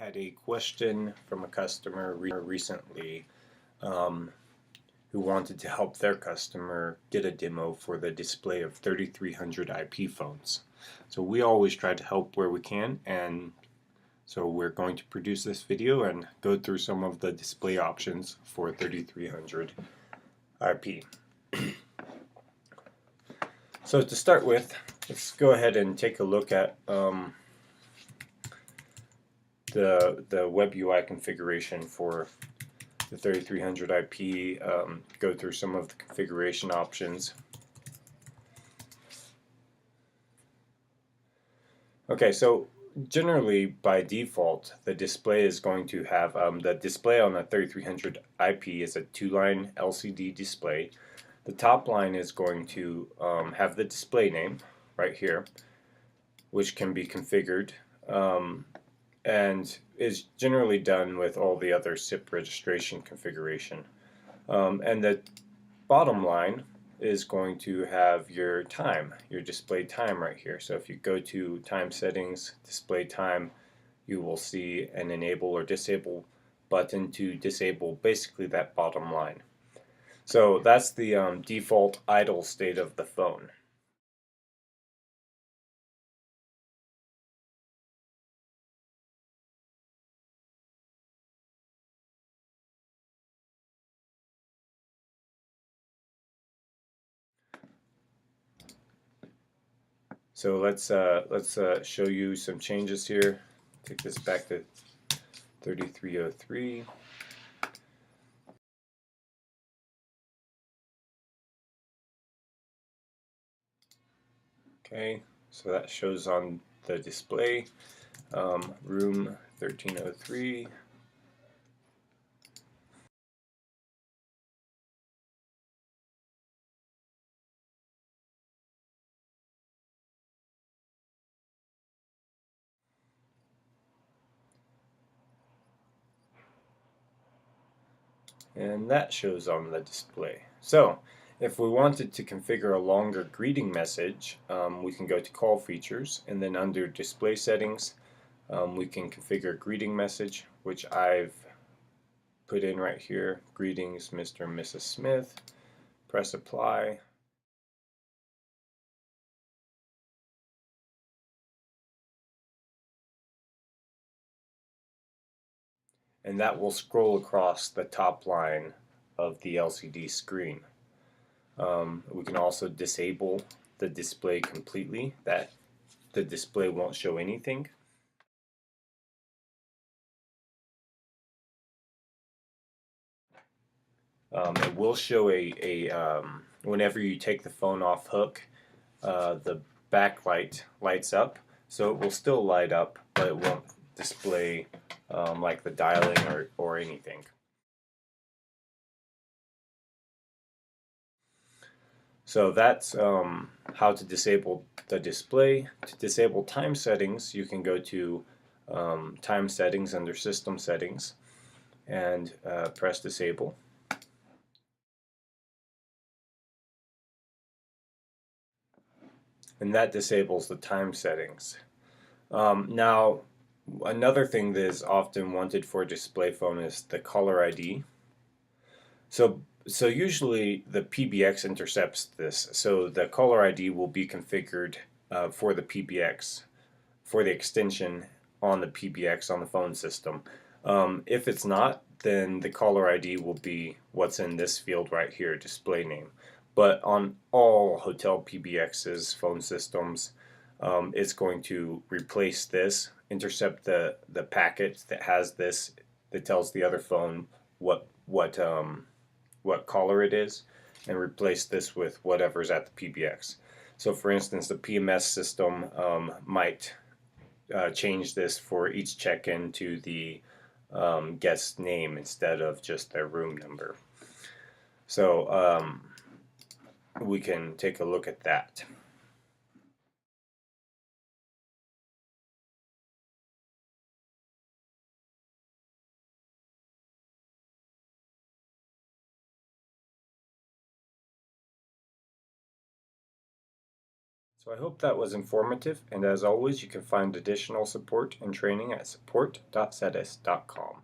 had a question from a customer recently who wanted to help their customer get a demo for the display of 3300 IP phones. So we always try to help where we can, and so we're going to produce this video and go through some of the display options for 3300 IP. So to start with, let's go ahead and take a look at the web UI configuration for the 3300 IP, go through some of the configuration options. Okay, so generally by default the display is going to have the display on the 3300 IP is a 2-line LCD display. The top line is going to have the display name right here, which can be configured and is generally done with all the other SIP registration configuration. And the bottom line is going to have your time, your display time right here. So if you go to time settings, display time, you will see an enable or disable button to disable basically that bottom line. So that's the default idle state of the phone. So let's show you some changes here. Take this back to 3303. Okay, so that shows on the display, room 1303. And that shows on the display. So if we wanted to configure a longer greeting message, we can go to call features, and then under display settings we can configure greeting message, which I've put in right here. Greetings, Mr. and Mrs. Smith. Press apply. And that will scroll across the top line of the LCD screen. We can also disable the display completely, that the display won't show anything. It will show whenever you take the phone off hook, the backlight lights up, so it will still light up, but it won't display like the dialing or anything. So that's how to disable the display. To disable time settings, you can go to time settings under system settings and press disable. And that disables the time settings. Now, another thing that is often wanted for a display phone is the caller ID. So usually the PBX intercepts this. So the caller ID will be configured for the PBX, for the extension on the PBX on the phone system. If it's not, then the caller ID will be what's in this field right here, display name. But on all hotel PBXs, phone systems, it's going to replace this, intercept the packet that has this, that tells the other phone what caller it is, and replace this with whatever's at the PBX. So for instance, the PMS system might change this for each check-in to the guest's name instead of just their room number. So we can take a look at that. So I hope that was informative, and as always, you can find additional support and training at support.cetis.com.